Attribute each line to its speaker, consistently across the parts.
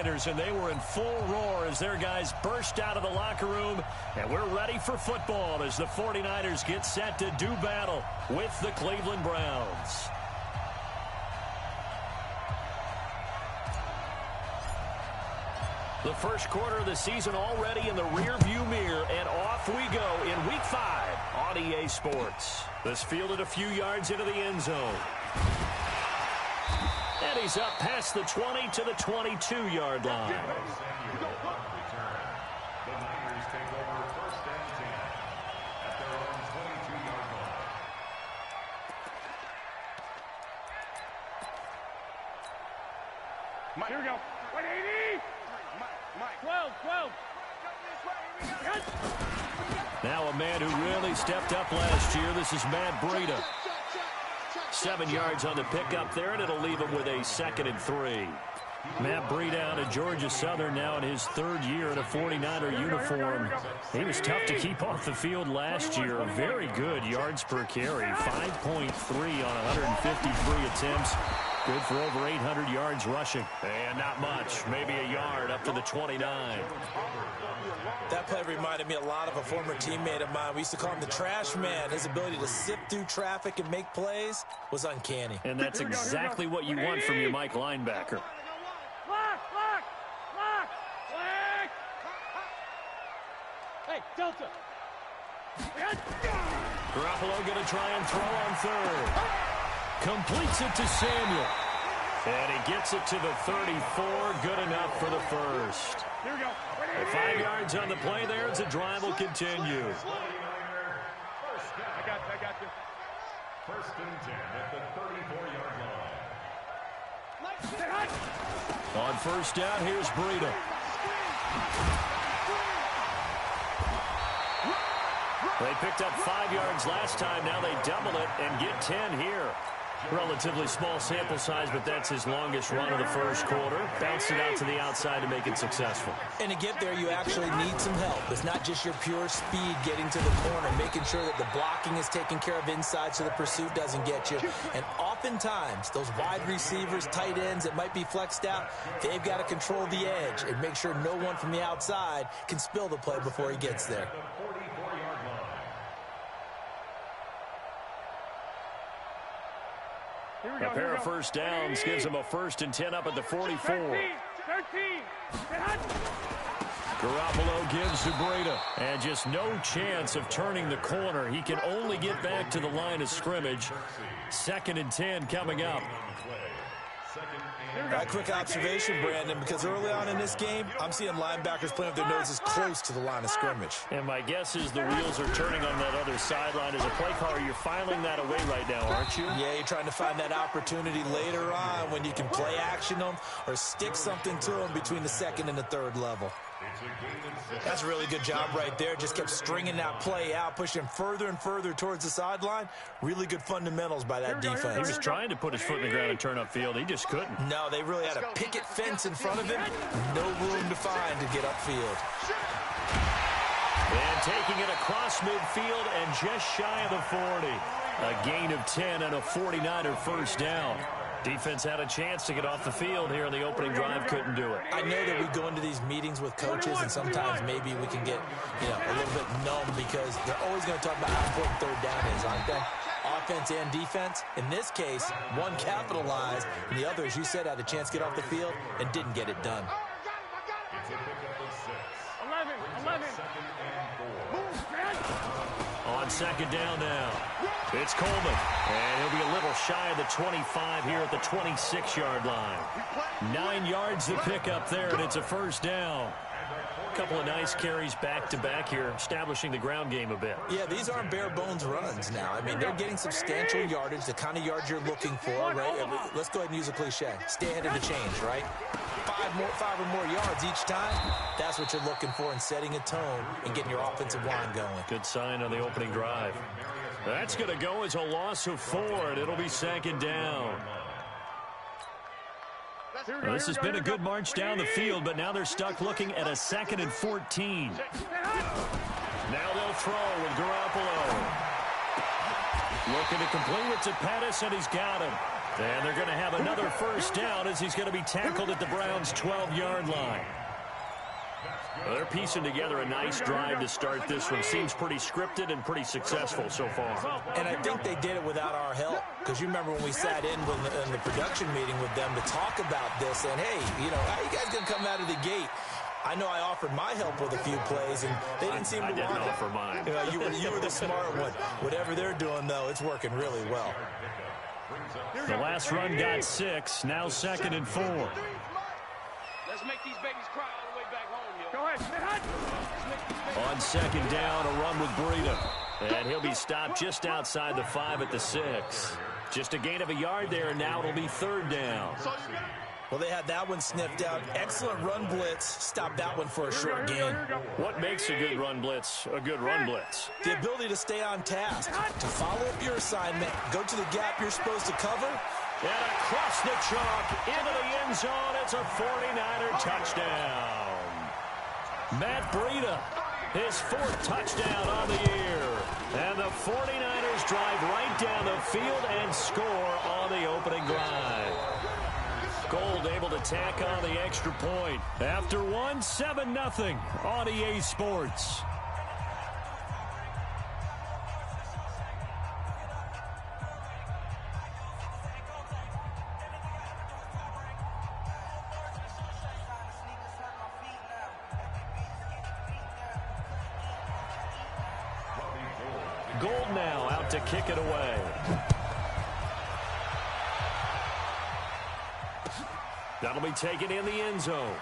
Speaker 1: 49ers, and they were in full roar as their guys burst out of the locker room. And we're ready for football as the 49ers get set to do battle with the Cleveland Browns. The first quarter of the season already in the rearview mirror, and off we go in Week 5 on EA Sports. This fielded a few yards into the end zone. And he's up past the 20 to the 22-yard line.
Speaker 2: Here we go. 180. 12.
Speaker 1: Now a man who really stepped up last year. This is Matt Breida. 7 yards on the pickup there, and it'll leave him with a 2nd and 3. Matt Breida out of Georgia Southern now in his 3rd year in a 49er uniform. He was tough to keep off the field last year. Very good yards per carry. 5.3 on 153 attempts. Good for over 800 yards rushing. And not much. Maybe a yard up to the 29.
Speaker 3: That play reminded me a lot of a former teammate of mine. We used to call him the trash man. His ability to sift through traffic and make plays was uncanny.
Speaker 1: And that's exactly what you want from your Mike linebacker.
Speaker 2: Lock. Hey, Delta.
Speaker 1: Garoppolo going to try and throw on 3rd. Completes it to Samuel. And he gets it to the 34. Good enough for the 1st.
Speaker 2: Here we go.
Speaker 1: 5 yards on the play there as the drive will continue.
Speaker 2: I got you.
Speaker 4: 1st and 10 at the 34-yard line.
Speaker 1: On 1st down, here's Breida. They picked up 5 yards last time. Now they double it and get 10 here. Relatively small sample size, but that's his longest run of the first quarter. Bounced it out to the outside to make it successful.
Speaker 3: And to get there, you actually need some help. It's not just your pure speed getting to the corner, making sure that the blocking is taken care of inside so the pursuit doesn't get you. And oftentimes, those wide receivers, tight ends that might be flexed out, they've got to control the edge and make sure no one from the outside can spill the play before he gets there.
Speaker 1: A pair of 1st downs gives him a 1st and 10 up at the 44.
Speaker 2: 13.
Speaker 1: Garoppolo gives to Breida. And just no chance of turning the corner. He can only get back to the line of scrimmage. 2nd and 10 coming up.
Speaker 3: A quick observation, Brandon, because early on in this game, I'm seeing linebackers playing with their noses close to the line of scrimmage.
Speaker 1: And my guess is the wheels are turning on that other sideline. As a play caller, you're filing that away right now, aren't you?
Speaker 3: Yeah, you're trying to find that opportunity later on when you can play action them or stick something to them between the 2nd and the 3rd level. That's a really good job right there. Just kept stringing that play out, pushing further and further towards the sideline. Really good fundamentals by that defense.
Speaker 1: He was trying to put his foot in the ground and turn upfield. He just couldn't.
Speaker 3: No, they really had a picket fence in front of him. No room to find to get upfield.
Speaker 1: And taking it across midfield and just shy of the 40. A gain of 10 and a 49er 1st down. Defense had a chance to get off the field here in the opening drive, couldn't do it.
Speaker 3: I know that we go into these meetings with coaches, and sometimes maybe we can get, a little bit numb because they're always going to talk about how important 3rd down is, aren't they? Offense and defense. In this case, one capitalized, and the other, as you said, had a chance to get off the field and didn't get it done.
Speaker 2: 11.
Speaker 1: On 2nd down now, it's Coleman. And he'll be a little shy of the 25 here at the 26-yard line. 9 yards to pick up there, and it's a 1st down. A couple of nice carries back-to-back here, establishing the ground game a bit.
Speaker 3: Yeah, these aren't bare-bones runs now. I mean, they're getting substantial yardage, the kind of yards you're looking for, right? Let's go ahead and use a cliche. Stay ahead of the change, right? 5 or more yards each time. That's what you're looking for in setting a tone and getting your offensive line going.
Speaker 1: Good sign on the opening drive. That's going to go as a loss of 4, and it'll be 2nd down. Well, this has been a good march down the field, but now they're stuck looking at a 2nd and 14. Now they'll throw with Garoppolo. Looking to complete it to Pettis, and he's got him. And they're going to have another first down as he's going to be tackled at the Browns' 12-yard line. Well, they're piecing together a nice drive to start this one. Seems pretty scripted and pretty successful so far.
Speaker 3: And I think they did it without our help. Because you remember when we sat in the production meeting with them to talk about this. And, hey, you know, how you guys going to come out of the gate? I know I offered my help with a few plays, and they didn't seem to want it.
Speaker 1: I didn't offer mine.
Speaker 3: You know, you were the smart one. Whatever they're doing, though, it's working really well.
Speaker 1: The last run got 6. Now 2nd and 4.
Speaker 2: Let's make these babies cry all the way back home, yo. Go ahead.
Speaker 1: On 2nd down, a run with Breida. And he'll be stopped just outside the 5 at the 6. Just a gain of a yard there, and now it'll be 3rd down.
Speaker 3: Well, they had that one sniffed out. Excellent run blitz. Stop that one for a short gain.
Speaker 1: What makes a good run blitz a good run blitz?
Speaker 3: The ability to stay on task, to follow up your assignment, go to the gap you're supposed to cover.
Speaker 1: And across the chalk, into the end zone, it's a 49er touchdown. Matt Breida, his 4th touchdown on the year. And the 49ers drive right down the field and score on the opening drive. Gold able to tack on the extra point. After 7-0 on EA Sports. Gold now out to kick it away. That'll be taken in the end zone.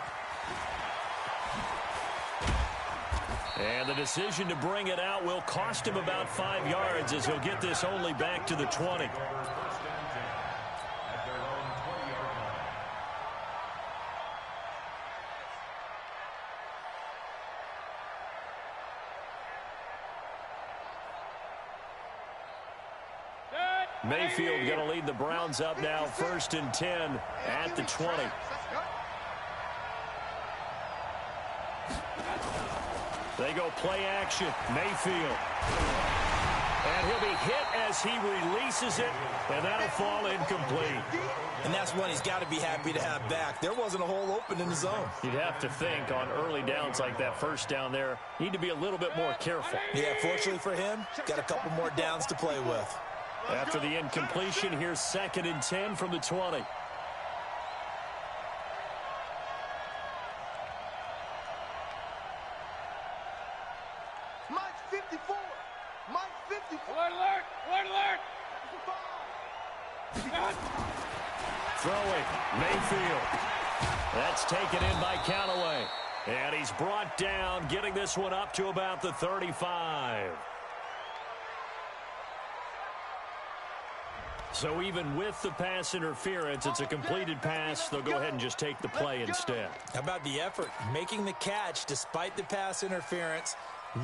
Speaker 1: And the decision to bring it out will cost him about 5 yards as he'll get this only back to the 20. Mayfield going to lead the Browns up now, 1st and 10 at the 20. They go play action. Mayfield. And he'll be hit as he releases it, and that'll fall incomplete.
Speaker 3: And that's one he's got to be happy to have back. There wasn't a hole open in the zone.
Speaker 1: You'd have to think on early downs like that, first down there, need to be a little bit more careful.
Speaker 3: Yeah, fortunately for him, got a couple more downs to play with.
Speaker 1: After the incompletion, here's 2nd and 10 from the 20.
Speaker 5: Mike 54. Mike 54.
Speaker 2: Alert!
Speaker 1: Throwing, Mayfield. That's taken in by Callaway. And he's brought down, getting this one up to about the 35. So even with the pass interference, it's a completed pass. They'll go ahead and just take the play instead.
Speaker 3: How about the effort? Making the catch despite the pass interference.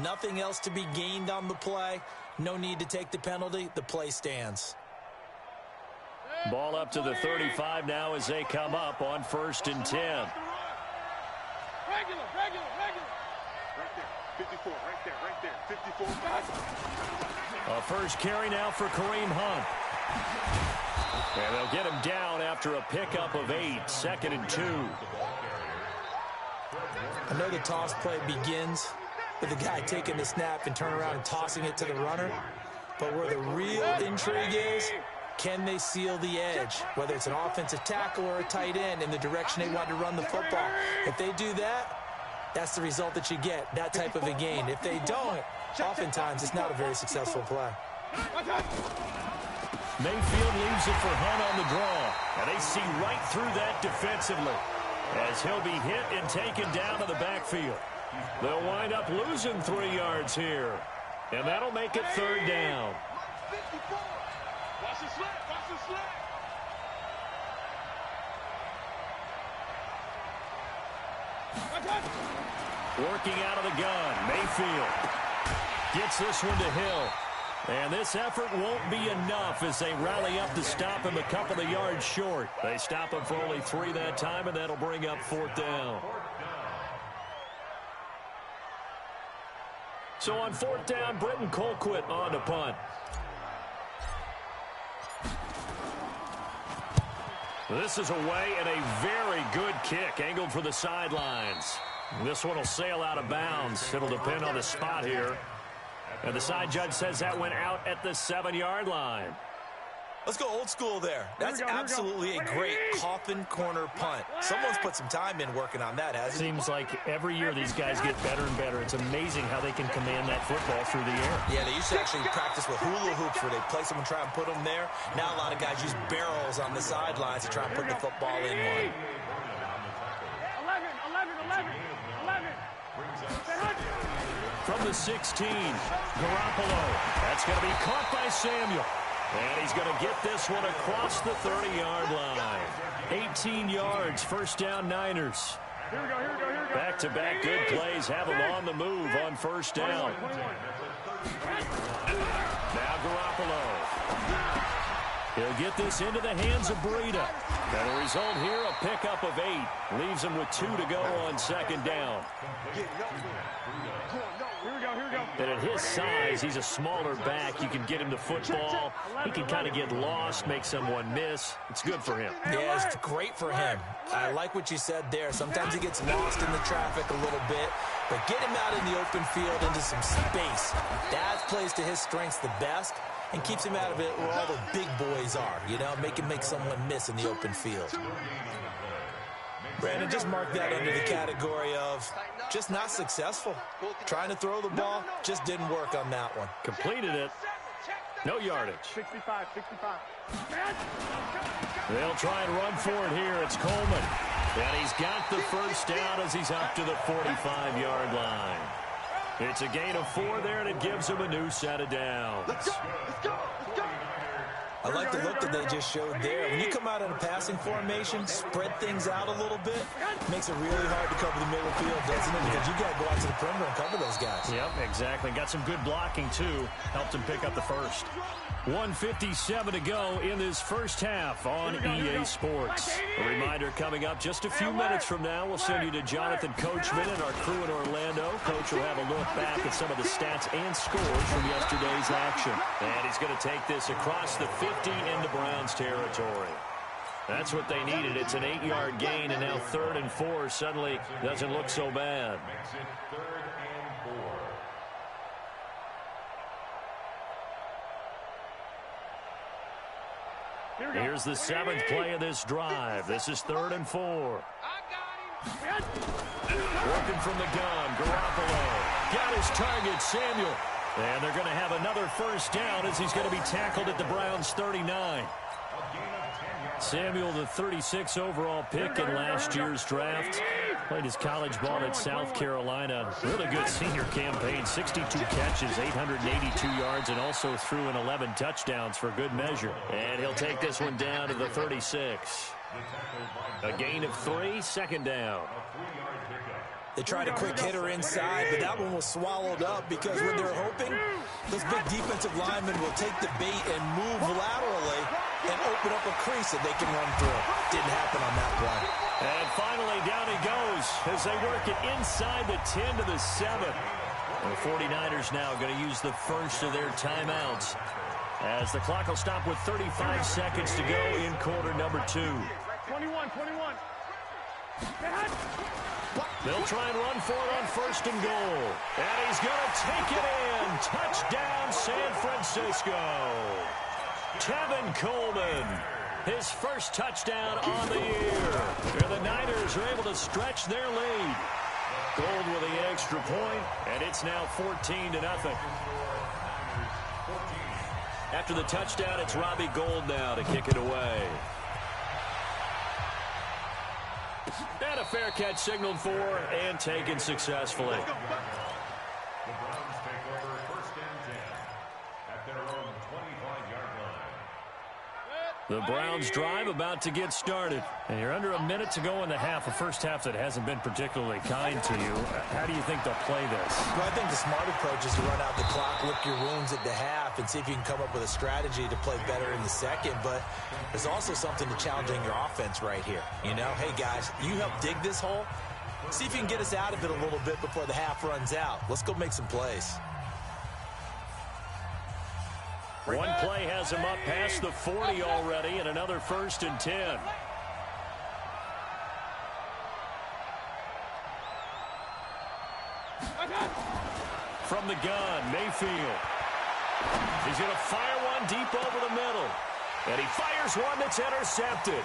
Speaker 3: Nothing else to be gained on the play. No need to take the penalty. The play stands.
Speaker 1: Ball up to the 35 now as they come up on 1st and 10.
Speaker 2: Regular.
Speaker 5: Right there. 54. Right there. 54.
Speaker 1: A first carry now for Kareem Hunt. And they'll get him down after a pickup of 8, 2nd and 2.
Speaker 3: I know the toss play begins with the guy taking the snap and turn around and tossing it to the runner. But where the real intrigue is, can they seal the edge? Whether it's an offensive tackle or a tight end in the direction they want to run the football. If they do that, that's the result that you get, that type of a gain. If they don't, oftentimes it's not a very successful play.
Speaker 1: Mayfield leaves it for Hunt on the draw. And they see right through that defensively as he'll be hit and taken down to the backfield. They'll wind up losing 3 yards here. And that'll make it 3rd down.
Speaker 2: Watch the slip.
Speaker 1: Working out of the gun, Mayfield gets this one to Hill. And this effort won't be enough as they rally up to stop him a couple of yards short. They stop him for only 3 that time, and that'll bring up 4th down. So on 4th down, Britton Colquitt on to punt. This is away and a very good kick angled for the sidelines. This one will sail out of bounds. It'll depend on the spot here. And the side judge says that went out at the 7-yard line.
Speaker 3: Let's go old school there. That's absolutely a great coffin corner punt. Someone's put some time in working on that, hasn't it?
Speaker 1: Seems like every year these guys get better and better. It's amazing how they can command that football through the air.
Speaker 3: Yeah, they used to actually practice with hula hoops where they place them and try and put them there. Now a lot of guys use barrels on the sidelines to try and put the football in one.
Speaker 2: 11.
Speaker 1: From the 16, Garoppolo. That's going to be caught by Samuel. And he's going to get this one across the 30-yard line. 18 yards, first down Niners.
Speaker 2: Here we go.
Speaker 1: Back-to-back good plays have them on the move on first down.
Speaker 2: 21.
Speaker 1: Now Garoppolo. He'll get this into the hands of Breida. And a result here, a pickup of 8. Leaves him with 2 to go on second down.
Speaker 2: Here we go.
Speaker 1: And at his size, he's a smaller back. You can get him the football. He can kind of get lost, make someone miss. It's good for him.
Speaker 3: Yeah, it's great for him. I like what you said there. Sometimes he gets lost in the traffic a little bit, but get him out in the open field into some space. That plays to his strengths the best and keeps him out of it where all the big boys are, you know, make him make someone miss in the open field. Brandon, just mark that under the category of just not successful. Trying to throw the ball, just didn't work on that one.
Speaker 1: Completed it. No yardage.
Speaker 2: 65.
Speaker 1: They'll try and run for it here. It's Coleman. And he's got the first down as he's up to the 45-yard line. It's a gain of 4 there, and it gives him a new set of downs.
Speaker 2: Let's go.
Speaker 3: I like the look that they just showed there. When you come out in a passing formation, spread things out a little bit, makes it really hard to cover the middle field, doesn't it? Because you got to go out to the perimeter and cover those guys.
Speaker 1: Yep, exactly. Got some good blocking, too. Helped him pick up the first. 1:57 to go in this first half on EA Sports. A reminder coming up just a few minutes from now. We'll send you to Jonathan Coachman and our crew in Orlando. Coach will have a look back at some of the stats and scores from yesterday's action. And he's going to take this across the 50 into Browns territory. That's what they needed. It's an 8-yard gain, and now 3rd and 4 suddenly doesn't look so bad.
Speaker 4: Makes it 3rd and 4.
Speaker 1: Here's the 7th play of this drive. This is 3rd and 4. Working from the gun, Garoppolo. Got his target, Samuel. And they're going to have another first down as he's going to be tackled at the Browns' 39. Samuel, the 36 overall pick in last year's draft. Played his college ball at South Carolina. Really good senior campaign. 62 catches, 882 yards, and also threw in 11 touchdowns for good measure. And he'll take this one down to the 36. A gain of 3, second down.
Speaker 3: They tried a quick hitter inside, but that one was swallowed up because when they're hoping, those big defensive linemen will take the bait and move laterally and open up a crease that they can run through. Didn't happen on that play.
Speaker 1: And finally, down he goes as they work it inside the 10 to the 7. The 49ers now going to use the first of their timeouts as the clock will stop with 35 seconds to go in quarter number 2.
Speaker 2: 21.
Speaker 1: They'll try and run for it on 1st and goal. And he's going to take it in. Touchdown, San Francisco. Tevin Coleman, his first touchdown on the year. And the Niners are able to stretch their lead. Gold with the extra point, and it's now 14-0. After the touchdown, it's Robbie Gould now to kick it away. And a fair catch signaled for and taken successfully.
Speaker 4: The Browns take over 1st and 10 at their own 25-yard line.
Speaker 1: The Browns drive about to get started. And you're under a minute to go in the half, a first half that hasn't been particularly kind to you. How do you think they'll play this?
Speaker 3: Well, I think the smart approach is to run out the clock, lick your wounds at the half, and see if you can come up with a strategy to play better in the second. But there's also something to challenging your offense right here. You know, hey, guys, you help dig this hole. See if you can get us out of it a little bit before the half runs out. Let's go make some plays.
Speaker 1: One play has him up past the 40 already, and another 1st and 10. From the gun, Mayfield. He's going to fire one deep over the middle. And he fires one that's intercepted.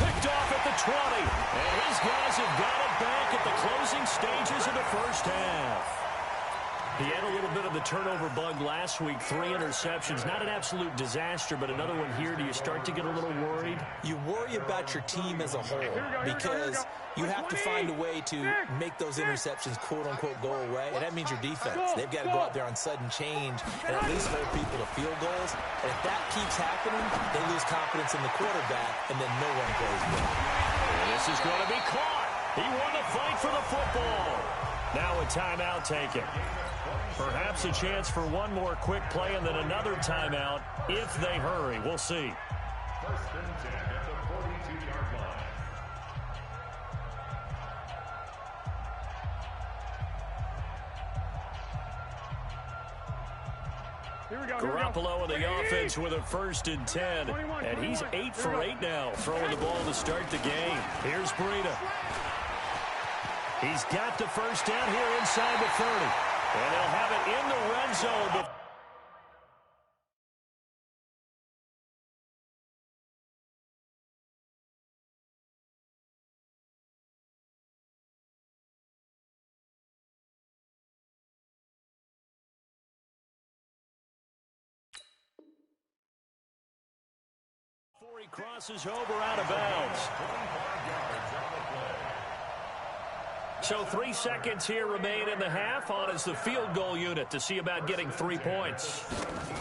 Speaker 1: Picked off at the 20. And his guys have got it back at the closing stages of the first half. He had a little bit of the turnover bug last week, 3 interceptions. Not an absolute disaster, but another one here. Do you start to get a little worried?
Speaker 3: You worry about your team as a whole because you have to find a way to make those interceptions, quote-unquote, go away. And that means your defense. They've got to go out there on sudden change and at least hold people to field goals. And if that keeps happening, they lose confidence in the quarterback, and then no one plays well.
Speaker 1: This is going to be caught. He won the fight for the football. Now a timeout taken. Perhaps a chance for one more quick play and then another timeout if they hurry. We'll see.
Speaker 4: First and 10 at the 42-yard line.
Speaker 2: Here we go.
Speaker 1: Garoppolo in the offense with a 1st and 10. And he's 8 for 8 now, throwing the ball to start the game. Here's Breida. He's got the first down here inside the 30. And they'll have it in the red zone. Before he crosses over out of bounds. So 3 seconds here remain in the half. On is the field goal unit to see about getting 3 points.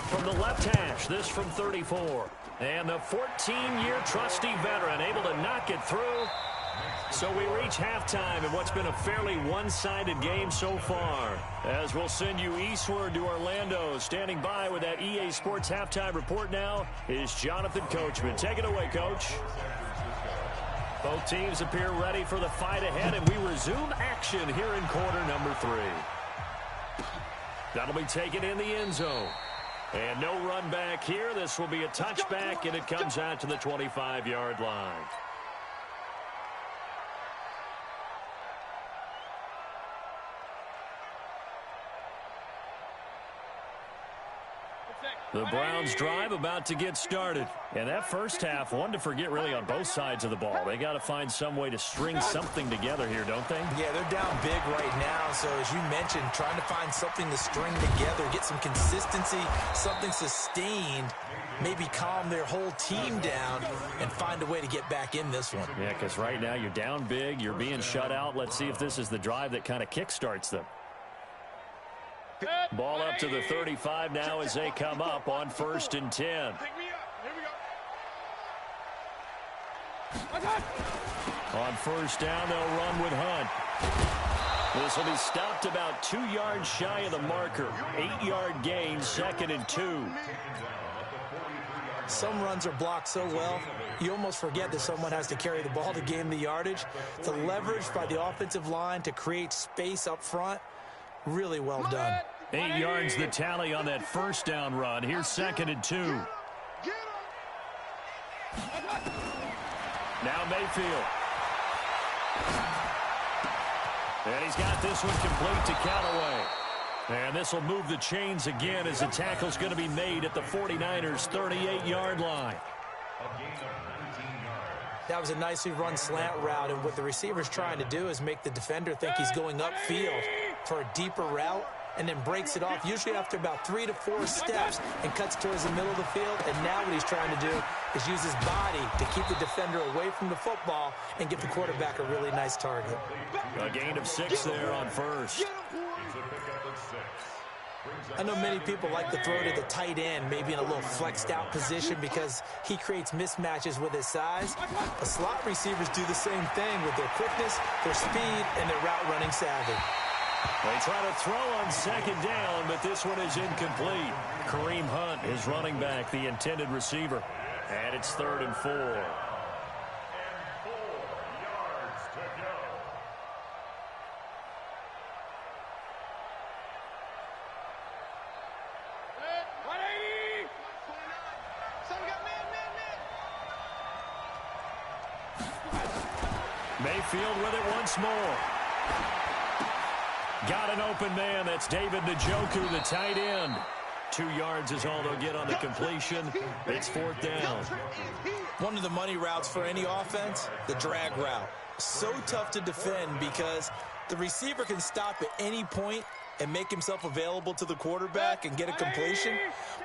Speaker 1: From the left hash, this from 34. And the 14-year trusty veteran able to knock it through. So we reach halftime in what's been a fairly one-sided game so far. As we'll send you eastward to Orlando. Standing by with that EA Sports halftime report now is Jonathan Coachman. Take it away, Coach. Both teams appear ready for the fight ahead, and we resume action here in quarter number 3. That'll be taken in the end zone. And no run back here. This will be a touchback, and it comes out to the 25-yard line. The Browns drive about to get started. And that first half, one to forget really on both sides of the ball. They got to find some way to string something together here, don't they?
Speaker 3: Yeah, they're down big right now. So as you mentioned, trying to find something to string together, get some consistency, something sustained, maybe calm their whole team down and find a way to get back in this one.
Speaker 1: Yeah, because right now you're down big, you're being shut out. Let's see if this is the drive that kind of kickstarts them. Ball up to the 35 now as they come up on 1st and 10.
Speaker 2: Pick me up. Here we go.
Speaker 1: On 1st down, they'll run with Hunt. This will be stopped about 2 yards shy of the marker. 8-yard gain, 2nd and 2.
Speaker 3: Some runs are blocked so well, you almost forget that someone has to carry the ball to gain the yardage. The leverage by the offensive line to create space up front, really well done.
Speaker 1: 8 yards the tally on that 1st down run. Here's 2nd and 2. Now Mayfield. And he's got this one complete to Callaway. And this will move the chains again as the tackle's going to be made at the 49ers' 38-yard line.
Speaker 3: That was a nicely run slant route, and what the receiver's trying to do is make the defender think he's going upfield for a deeper route, and then breaks it off, usually after about 3 to 4 steps, and cuts towards the middle of the field. And now what he's trying to do is use his body to keep the defender away from the football and give the quarterback a really nice target.
Speaker 1: A gain of 6 there on 1st.
Speaker 3: I know many people like to throw to the tight end, maybe in a little flexed out position because he creates mismatches with his size. But slot receivers do the same thing with their quickness, their speed, and their route running savvy.
Speaker 1: They try to throw on 2nd down, but this one is incomplete. Kareem Hunt is running back, the intended receiver. And it's 3rd and 4.
Speaker 4: And 4 yards to go.
Speaker 1: Mayfield with it once more. Got an open man. That's David Njoku, the tight end. 2 yards is all they'll get on the completion. It's 4th down.
Speaker 3: One of the money routes for any offense, the drag route. So tough to defend because the receiver can stop at any point and make himself available to the quarterback and get a completion.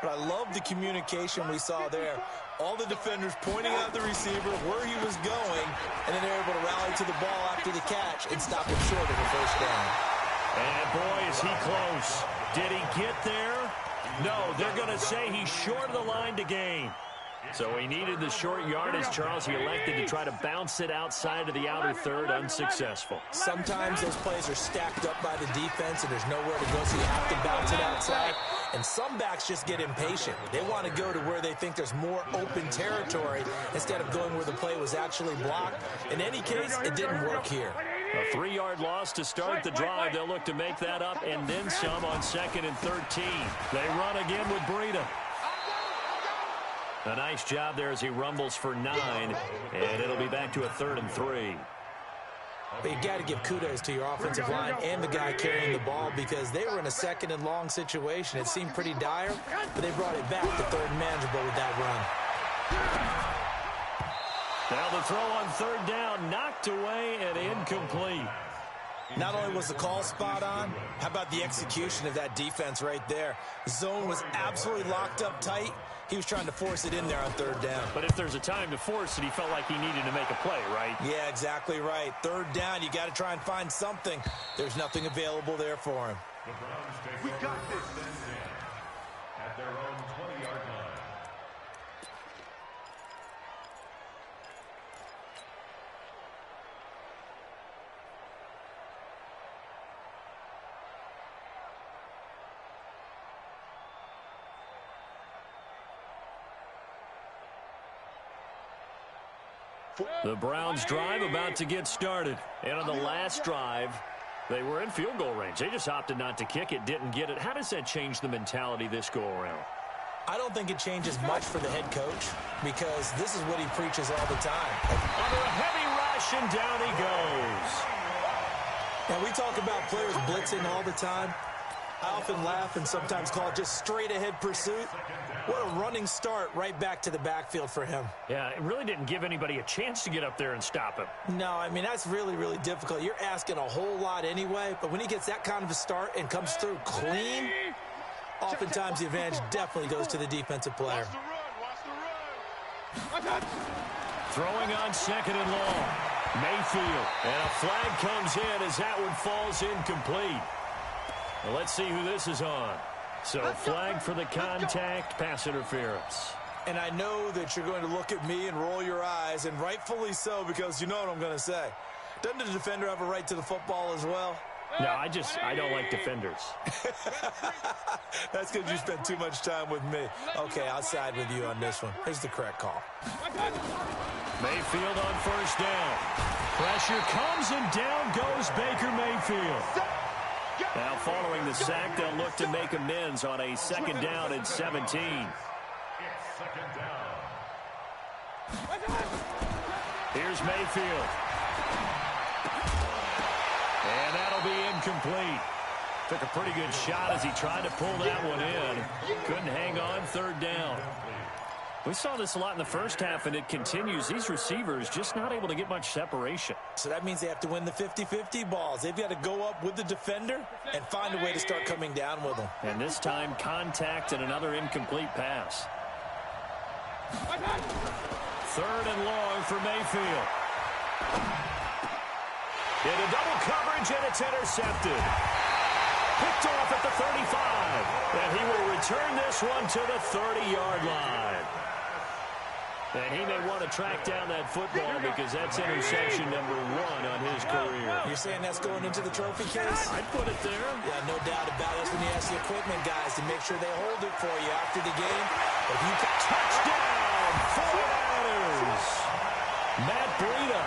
Speaker 3: But I love the communication we saw there. All the defenders pointing out the receiver where he was going, and then they're able to rally to the ball after the catch and stop him short of the first down.
Speaker 1: And boy, is he close. Did he get there? No, they're going to say he's short of the line to gain. So he needed the short yardage, Charles. He elected to try to bounce it outside of the outer third, unsuccessful.
Speaker 3: Sometimes those plays are stacked up by the defense and there's nowhere to go, so you have to bounce it outside. And some backs just get impatient. They want to go to where they think there's more open territory instead of going where the play was actually blocked. In any case, it didn't work here.
Speaker 1: A 3-yard loss to start the drive. They'll look to make that up and then some on 2nd and 13. They run again with Breida. A nice job there as he rumbles for 9, and it'll be back to a 3rd and 3.
Speaker 3: But you got to give kudos to your offensive line and the guy carrying the ball because they were in a 2nd and long situation. It seemed pretty dire, but they brought it back to 3rd and manageable with that run.
Speaker 1: Now the throw on 3rd down, knocked away and incomplete.
Speaker 3: Not only was the call spot on, how about the execution of that defense right there? Zone was absolutely locked up tight. He was trying to force it in there on 3rd down.
Speaker 1: But if there's a time to force it, he felt like he needed to make a play, right?
Speaker 3: Yeah, exactly right. 3rd down, you got to try and find something. There's nothing available there for him.
Speaker 4: The Browns take we got this. At their own 20-yard line.
Speaker 1: The Browns drive about to get started. And on the last drive, they were in field goal range. They just opted not to kick it, didn't get it. How does that change the mentality this go-around?
Speaker 3: I don't think it changes much for the head coach because this is what he preaches all the time.
Speaker 1: Under a heavy rush, and down he goes.
Speaker 3: Now, we talk about players blitzing all the time. I often laugh and sometimes call it just straight-ahead pursuit. What a running start right back to the backfield for him.
Speaker 1: Yeah, it really didn't give anybody a chance to get up there and stop him.
Speaker 3: No, I mean, that's really, really difficult. You're asking a whole lot anyway, but when he gets that kind of a start and comes through clean, oftentimes the advantage definitely goes to the defensive player.
Speaker 2: Watch the run.
Speaker 1: Throwing on 2nd and long. Mayfield. And a flag comes in as that one falls incomplete. Well, let's see who this is on. So, flag for the contact, pass interference.
Speaker 3: And I know that you're going to look at me and roll your eyes, and rightfully so, because you know what I'm going to say. Doesn't the defender have a right to the football as well?
Speaker 1: No, I don't like defenders.
Speaker 3: That's because you spent too much time with me. Okay, I'll side with you on this one. Here's the correct call.
Speaker 1: Mayfield on 1st down. Pressure comes, and down goes Baker Mayfield. Now, following the sack, they'll look to make amends on a 2nd down and 17.
Speaker 4: It's 2nd down.
Speaker 1: Here's Mayfield. And that'll be incomplete. Took a pretty good shot as he tried to pull that one in. Couldn't hang on 3rd down. We saw this a lot in the first half, and it continues. These receivers just not able to get much separation.
Speaker 3: So that means they have to win the 50-50 balls. They've got to go up with the defender and find a way to start coming down with them.
Speaker 1: And this time, contact and another incomplete pass. 3rd and long for Mayfield. Into double coverage, and it's intercepted. Picked off at the 35. And he will return this one to the 30-yard line. And he may want to track down that football because that's interception number 1 on his career.
Speaker 3: You're saying that's going into the trophy case?
Speaker 1: I'd put it there.
Speaker 3: Yeah, no doubt about it. That's when you ask the equipment guys to make sure they hold it for you after the game. If you touchdown, 49ers. Matt Breida,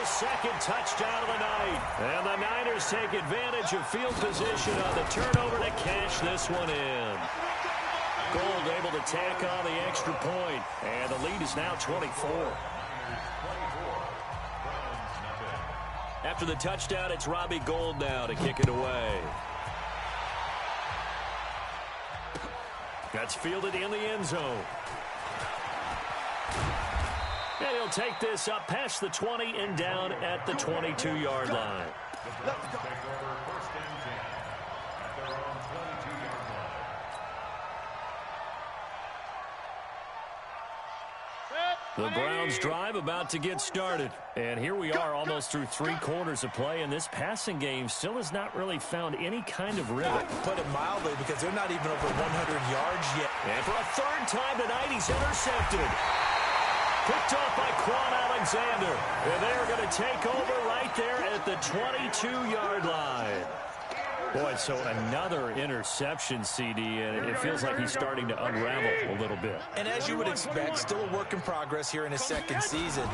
Speaker 3: his 2nd touchdown of the night. And the Niners take advantage of field position on the turnover to cash this one in. Gold able to tack on the extra point, and the lead is now 24.
Speaker 1: After the touchdown, it's Robbie Gould now to kick it away. That's fielded in the end zone. And he'll take this up past the 20 and down at the 22-yard line. The Browns drive about to get started. And here we are almost through 3 quarters of play, and this passing game still has not really found any kind of rhythm.
Speaker 3: Put it mildly, because they're not even over 100 yards yet.
Speaker 1: And for a 3rd time tonight, he's intercepted. Picked off by Quan Alexander. And they're going to take over right there at the 22-yard line. Boy, so another interception, CD, and it feels like he's starting to unravel a little bit.
Speaker 3: And as you would expect, still a work in progress here in his 2nd season.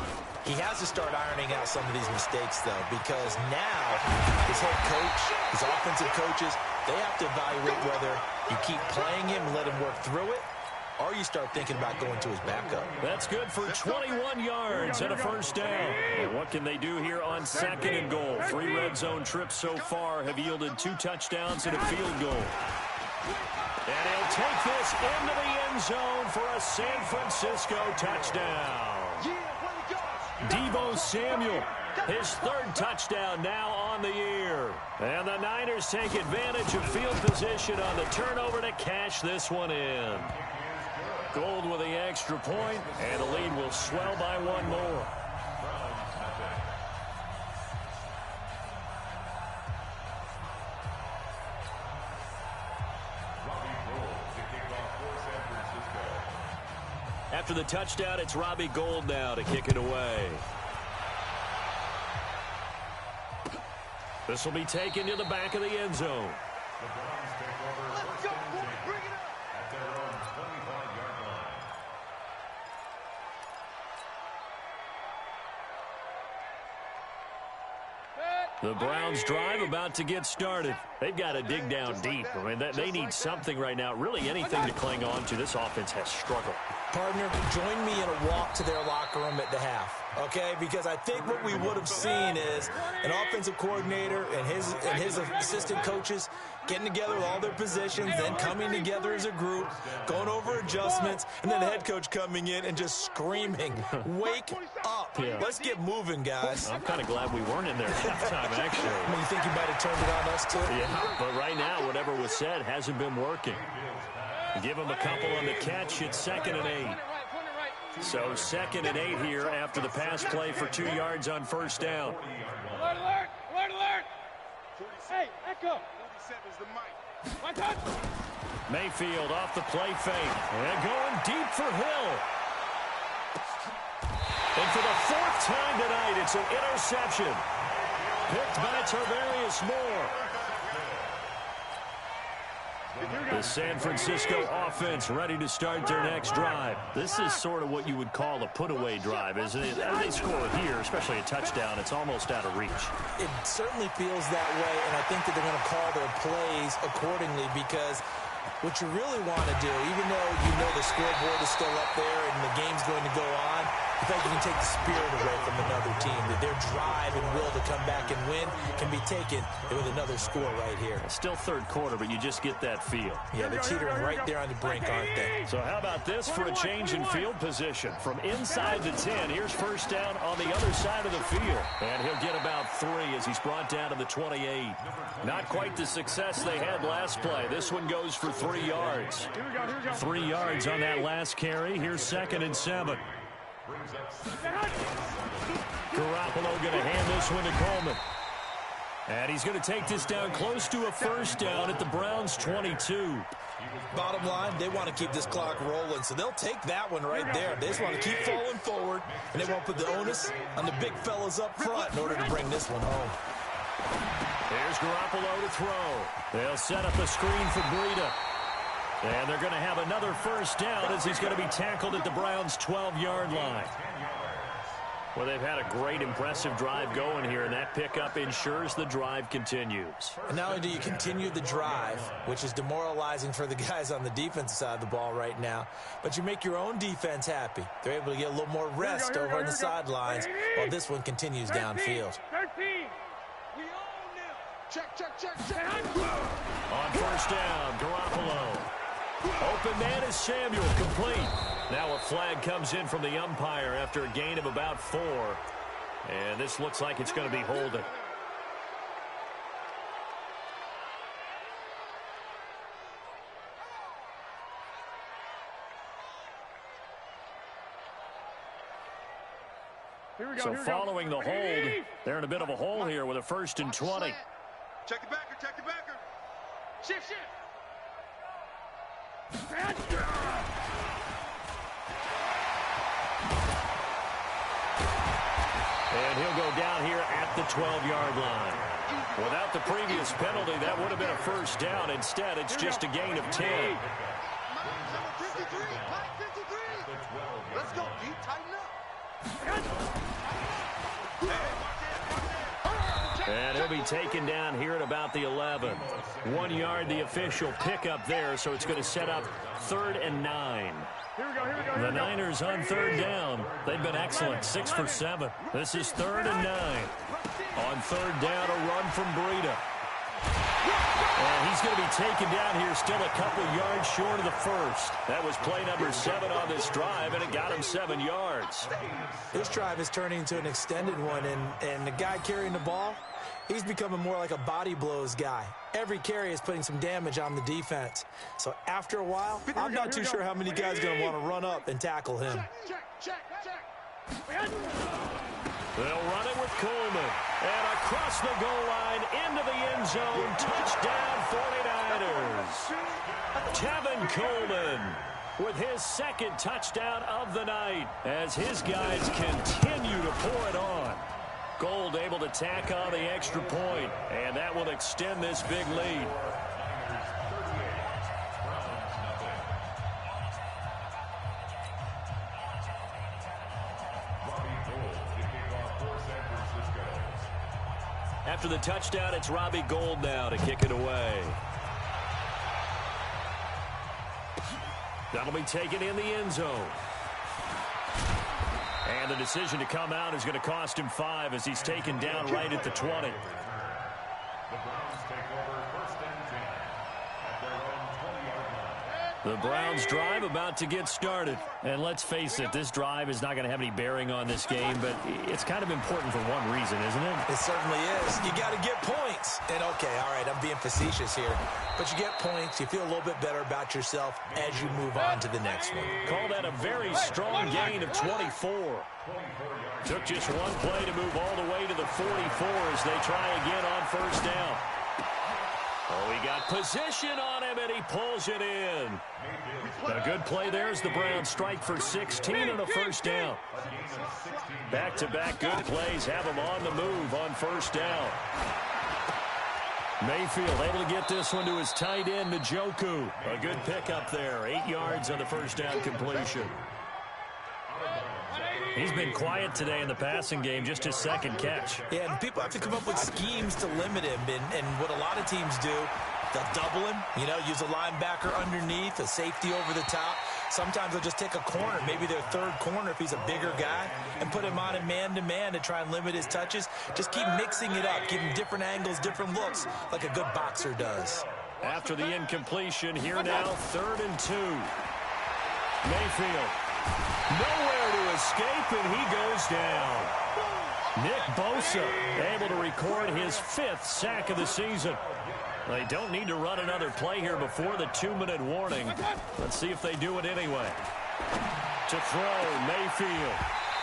Speaker 3: He has to start ironing out some of these mistakes, though, because now his head coach, his offensive coaches, they have to evaluate whether you keep playing him and let him work through it, or you start thinking about going to his backup.
Speaker 1: That's good for 21 yards and a 1st down. And what can they do here on 2nd and goal? 3 red zone trips so far have yielded 2 touchdowns and a field goal. And he'll take this into the end zone for a San Francisco touchdown. Deebo Samuel, his 3rd touchdown now on the year. And the Niners take advantage of field position on the turnover to cash this one in. Gould with the extra point, and the lead will swell by 1 more. After the touchdown, it's Robbie Gould now to kick it away. This will be taken to the back of the end zone. The Browns drive about to get started. They've got to dig down deep. I mean, they need something right now, really anything to cling on to. This offense has struggled.
Speaker 3: Partner, join me in a walk to their locker room at the half, okay? Because I think what we would have seen is an offensive coordinator and his assistant coaches getting together with all their positions, then coming together as a group, going over adjustments, and then the head coach coming in and just screaming, wake up. Yeah. Let's get moving, guys.
Speaker 1: I'm kind of glad we weren't in there at halftime, actually.
Speaker 3: I mean, you think you might have turned it on us, too?
Speaker 1: Yeah, but right now, whatever was said hasn't been working. Give him a couple on the catch. It's 2nd and 8. So 2nd and 8 here after the pass play for 2 yards on 1st down.
Speaker 2: Alert, alert, alert, alert. Hey, echo. 47 is the mic. My touch.
Speaker 1: Mayfield off the play fake. And going deep for Hill. And for the 4th time tonight, it's an interception. Picked by Tarvarius Moore. The San Francisco offense ready to start their next drive. This is sort of what you would call a put-away drive, isn't it? They score here, especially a touchdown. It's almost out of reach.
Speaker 3: It certainly feels that way, and I think that they're going to call their plays accordingly, because what you really want to do, even though you know the scoreboard is still up there and the game's going to go on, I think you can take the spirit away from another team, that their drive and will to come back and win can be taken with another score right here.
Speaker 1: Still 3rd quarter, but you just get that feel.
Speaker 3: Yeah, they're teetering right there on the brink, aren't they?
Speaker 1: So how about this for a change in field position? From inside the 10, here's 1st down on the other side of the field. And he'll get about 3 as he's brought down to the 28. Not quite the success they had last play. This one goes for 3 yards. 3 yards on that last carry. Here's 2nd and 7. Garoppolo going to hand this one to Coleman. And he's going to take this down close to a 1st down at the Browns' 22.
Speaker 3: Bottom line, they want to keep this clock rolling, so they'll take that one right there. They just want to keep falling forward, and they won't put the onus on the big fellas up front in order to bring this one home.
Speaker 1: Here's Garoppolo to throw. They'll set up a screen for Breida. And they're going to have another 1st down as he's going to be tackled at the Browns' 12-yard line. Well, they've had a great, impressive drive going here, and that pickup ensures the drive continues.
Speaker 3: And not only do you continue the drive, which is demoralizing for the guys on the defensive side of the ball right now, but you make your own defense happy. They're able to get a little more rest over on the sidelines while this one continues downfield.
Speaker 2: 13.
Speaker 1: On first down, Garoppolo. Open man is Samuel, complete. Now a flag comes in from the umpire after a gain of about 4. And this looks like it's going to be holding. So following the hold, they're in a bit of a hole here with a 1st and 20.
Speaker 5: Check the backer, check the backer.
Speaker 2: Shift.
Speaker 1: And he'll go down here at the 12-yard line. Without the previous penalty, that would have been a 1st down. Instead, it's just a gain of 10.
Speaker 5: Number 53, Mike 53. Let's go, D. Tighten up.
Speaker 1: And he'll be taken down here at about the 11. 1 yard, the official pickup there, so it's going to set up 3rd and 9. The Niners on 3rd down. They've been excellent, 6 for 7. This is 3rd and 9. On 3rd down, a run from Breida. And he's going to be taken down here still a couple yards short of the 1st. That was play number 7 on this drive, and it got him 7 yards.
Speaker 3: This drive is turning into an extended one, and the guy carrying the ball, he's becoming more like a body blows guy. Every carry is putting some damage on the defense. So after a while, I'm not too sure how many guys are going to want to run up and tackle him.
Speaker 1: They'll run it with Coleman. And across the goal line, into the end zone. Touchdown, 49ers. Tevin Coleman with his 2nd touchdown of the night as his guys continue to pour it on. Gold able to tack on the extra point, and that will extend this big lead. After the touchdown, it's Robbie Gould now to kick it away. That'll be taken in the end zone. And the decision to come out is going to cost him 5 as he's taken down right at the 20.
Speaker 4: The Browns take over 1st and 10 at their own 20-yard line.
Speaker 1: The Browns drive about to get started. And let's face it, this drive is not going to have any bearing on this game, but it's kind of important for one reason, isn't it?
Speaker 3: It certainly is. You got to get points. And okay, all right, I'm being facetious here. But you get points, you feel a little bit better about yourself as you move on to the next one.
Speaker 1: Call that a very strong gain of 24. Took just one play to move all the way to the 44 as they try again on 1st down. Oh, he got position on him, and he pulls it in. A good play there as the Browns strike for 16 on a 1st down. Back-to-back good plays have him on the move on 1st down. Mayfield able to get this one to his tight end, Njoku. A good pickup there, 8 yards on the 1st down completion. He's been quiet today in the passing game, just his 2nd catch.
Speaker 3: Yeah, and people have to come up with schemes to limit him, and what a lot of teams do, they'll double him, use a linebacker underneath, a safety over the top. Sometimes they'll just take a corner, maybe their 3rd corner if he's a bigger guy, and put him on a man-to-man to try and limit his touches. Just keep mixing it up, give him different angles, different looks, like a good boxer does.
Speaker 1: After the incompletion, here now, 3rd and 2. Mayfield. Nowhere to escape, and he goes down. Nick Bosa able to record his 5th sack of the season. They don't need to run another play here before the 2-minute warning. Let's see if they do it anyway. To throw, Mayfield.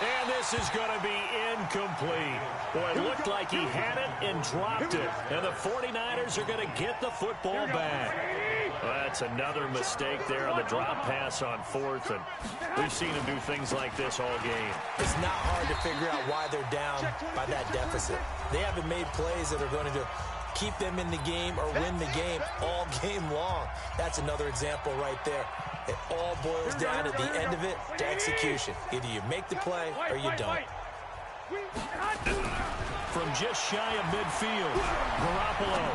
Speaker 1: And this is going to be incomplete. Boy, it looked like he had it and dropped it. And the 49ers are going to get the football back. That's another mistake there on the drop pass on 4th. And we've seen him do things like this all game.
Speaker 3: It's not hard to figure out why they're down by that deficit. They haven't made plays that are going to keep them in the game or win the game all game long. That's another example right there. It all boils down at the end of it to execution. Either you make the play or you don't.
Speaker 1: From just shy of midfield, Garoppolo.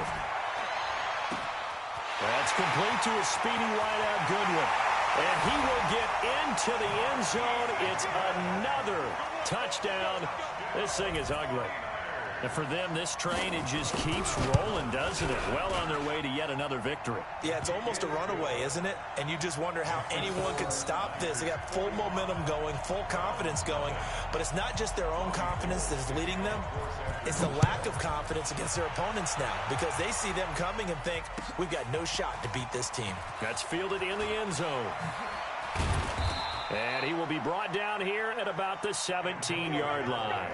Speaker 1: That's complete to a speedy wideout Goodwin. And he will get into the end zone. It's another touchdown. This thing is ugly. And for them, this train, it just keeps rolling, doesn't it? Well on their way to yet another victory.
Speaker 3: Yeah, it's almost a runaway, isn't it? And you just wonder how anyone could stop this. They got full momentum going, full confidence going. But it's not just their own confidence that is leading them. It's the lack of confidence against their opponents now, because they see them coming and think, we've got no shot to beat this team.
Speaker 1: That's fielded in the end zone. And he will be brought down here at about the 17-yard line.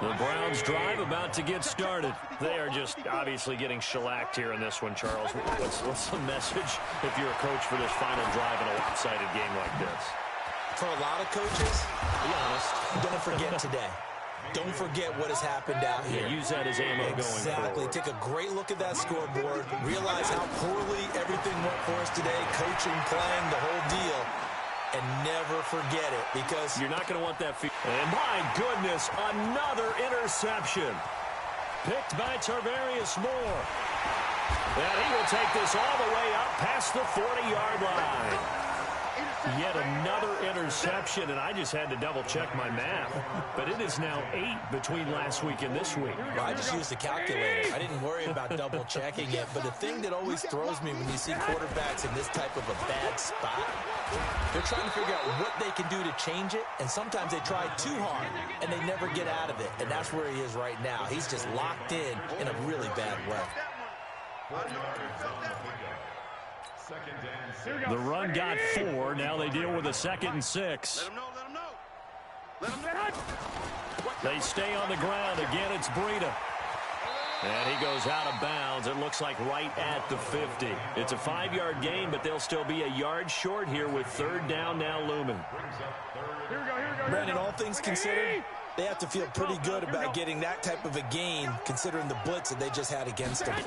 Speaker 1: The Browns drive about to get started. They are just obviously getting shellacked here in this one, Charles. What's the message if you're a coach for this final drive in a lopsided game like this?
Speaker 3: For a lot of coaches, be honest, don't forget today. Don't forget what has happened out here.
Speaker 1: Yeah, use that as ammo going forward.
Speaker 3: Exactly. Take a great look at that scoreboard. Realize how poorly everything went for us today. Coaching, playing, the whole deal. And never forget it, because
Speaker 1: you're not going to want that. And my goodness, another interception. Picked by Tarvarius Moore. And he will take this all the way up past the 40-yard line. Yet another interception, and I just had to double-check my math. But it is now 8 between last week and this week.
Speaker 3: Well, I just used a calculator. I didn't worry about double-checking it. But the thing that always throws me when you see quarterbacks in this type of a bad spot, they're trying to figure out what they can do to change it, and sometimes they try too hard, and they never get out of it. And that's where he is right now. He's just locked in a really bad way.
Speaker 1: The run got 4. Now they deal with a 2nd and 6.
Speaker 2: Let him know.
Speaker 1: They stay on the ground. Again, it's Breida. And he goes out of bounds. It looks like right at the 50. It's a 5-yard gain, but they'll still be a yard short here with 3rd down now looming.
Speaker 3: Brandon, all things considered, they have to feel pretty good about getting that type of a gain, considering the blitz that they just had against them.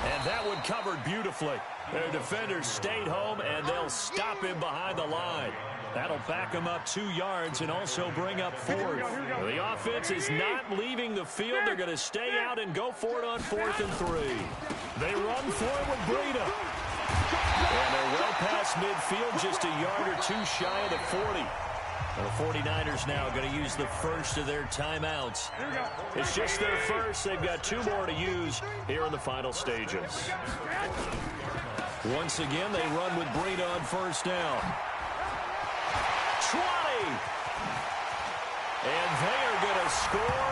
Speaker 1: And that one covered beautifully. Their defenders stayed home, and they'll stop him behind the line. That'll back him up 2 yards and also bring up 4th. The offense is not leaving the field. They're going to stay out and go for it on 4th and 3. They run for it with Breida. And they're well past midfield, just a yard or 2 shy of the 40. The 49ers now going to use the first of their timeouts. It's just their first. They've got 2 more to use here in the final stages. Once again, they run with Breida on 1st down. 20! And they are going to score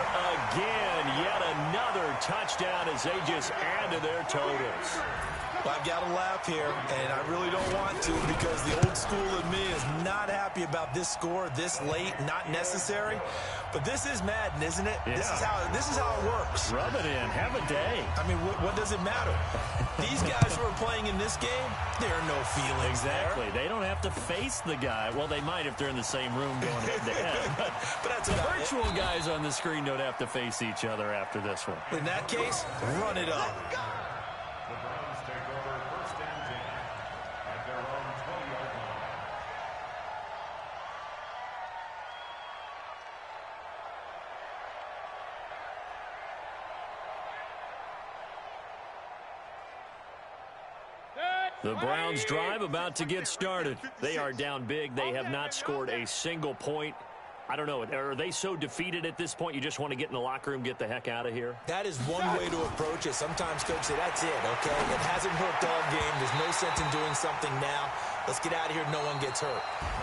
Speaker 1: again. Yet another touchdown as they just add to their totals.
Speaker 3: Well, I've got to laugh here, and I really don't want to, because the old school in me is not happy about this score this late, not necessary. But this is Madden, isn't it? Yeah. This is how it works.
Speaker 1: Rub it in. Have a day.
Speaker 3: I mean, what does it matter? These guys who are playing in this game, there are no feelings
Speaker 1: exactly.
Speaker 3: there.
Speaker 1: They don't have to face the guy. Well, they might if they're in the same room going head-to-head.
Speaker 3: But that's
Speaker 1: the virtual guys on the screen don't have to face each other after this one.
Speaker 3: In that case, run it up.
Speaker 1: The Browns drive about to get started. They are down big. They have not scored a single point. I don't know. Are they so defeated at this point you just want to get in the locker room, get the heck out of here?
Speaker 3: That is one way to approach it. Sometimes coaches say, that's it, okay? It hasn't worked all game. There's no sense in doing something now. Let's get out of here. No one gets hurt.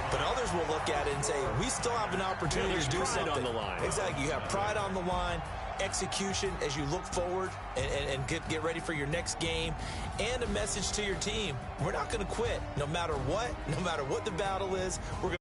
Speaker 3: But others will look at it and say, we still have an opportunity to do something.
Speaker 1: On the line.
Speaker 3: Exactly. You have pride on the line, execution as you look forward and get ready for your next game, and a message to your team. We're not going to quit no matter what the battle is. We're going